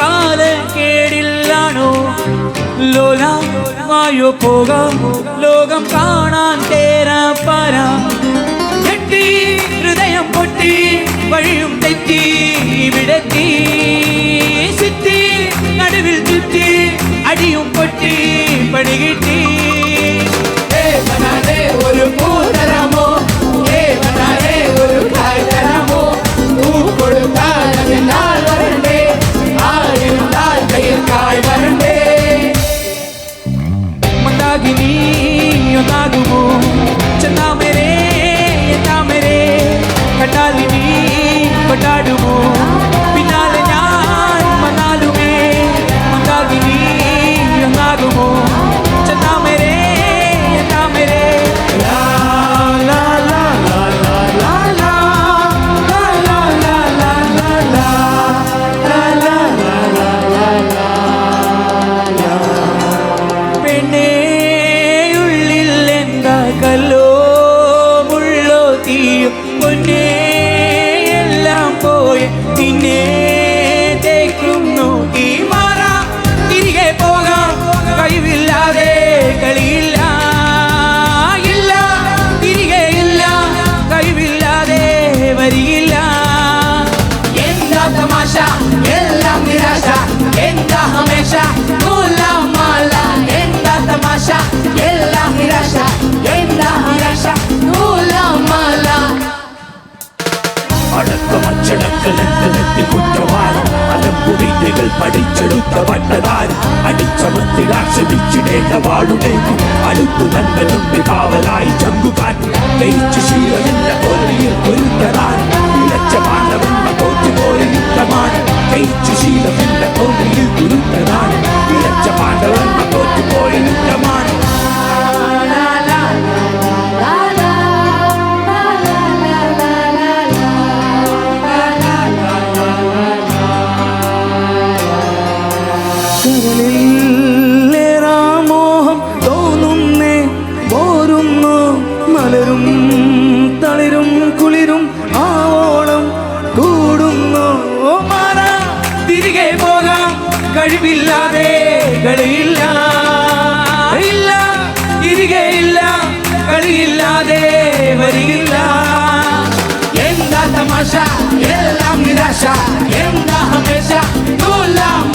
കാലക്കേടില്ലാണോ ലോലമായോ പോകാം ലോകം കാണാൻ തേരാ പരാ ഞെട്ടി ഹൃദയം പൊട്ടി വഴിയും തെറ്റി വിടത്തി സിറ്റി നടുവിൽ ചുറ്റി അടിയും പൊട്ടി പണികിട്ടി ഒരു പൂതരമോ ഒരു കായ്തരമോ പൂ കൊടുത്താൽ അതിനാൽ വരണ്ടേ ആയിരുന്നാൽ കയ്യിൽ കായ് വരണ്ടേ മന്ദാകിനി ഒന്നാകുമോ ചെന്നാമരേ എന്നാമരേ കണ്ടാലിനി കൊണ്ടാടുമോ പിന്നാലെ ഞാൻ വന്നാലുമേ മന്ദാകിനി ഒന്നാകുമോ ചെന്നാമരേ എന്നാമരേ കല്ലോ മുള്ളോ തീയോ പൊന്നേ എല്ലാം പോയ നിന്നെ തേക്കുന്നു ഈ മാറ തിരികെ പോകാം കഴിവില്ലാതെ കളിയില്ല ഇല്ല തിരികെ ഇല്ല കഴിവില്ലാതെ വരികില്ല എന്താ തമാശ എല്ലാം നിരാശ എന്താ ഹമേശ നൂലാമാല എന്താ തമാശ എല്ലാം നിരാശ എന്താ നിരാശ നൂലാമാല അടക്കമച്ചടക്കലത്തിൽ കുറ്റവാരം അലമ്പുവിദ്യകൾ പഠിച്ചെടുത്ത വട്ടതാരം അടിച്ചമർത്തി ആശ്രമിച്ചിടേണ്ട വാളുടേക്ക് അടുത്തു നന്മനുണ്ട് കാവലായി ചങ്കുകാറ്റ് ജയിച്ചു ശീലമെന്ന തോൽവിയിൽ പൊരുത്തതാണ് ഇളച്ച പാണ്ഡവെന്ന തോറ്റുപോയ യുദ്ധമാണ് ജയിച്ചു ശീലമെന്ന തോൽവിയിൽ പൊരുത്തതാണ് ഇളച്ച പാണ്ഡവെന്ന തോറ്റുപോയ യുദ്ധമാണ് മോഹം തോന്നുന്നേ പോരുന്നു മലരും തളിരും കുളിരും ആവോളം കൂടുന്നു മാറ തിരികെ പോകാം കഴിവില്ലാതെ കളിയില്ല ഇല്ല തിരികെ ഇല്ല കളിയില്ലാതെ വരികില്ല എന്താ തമാശ എല്ലാം നിരാശ എന്താ ഹമേശ നൂലാം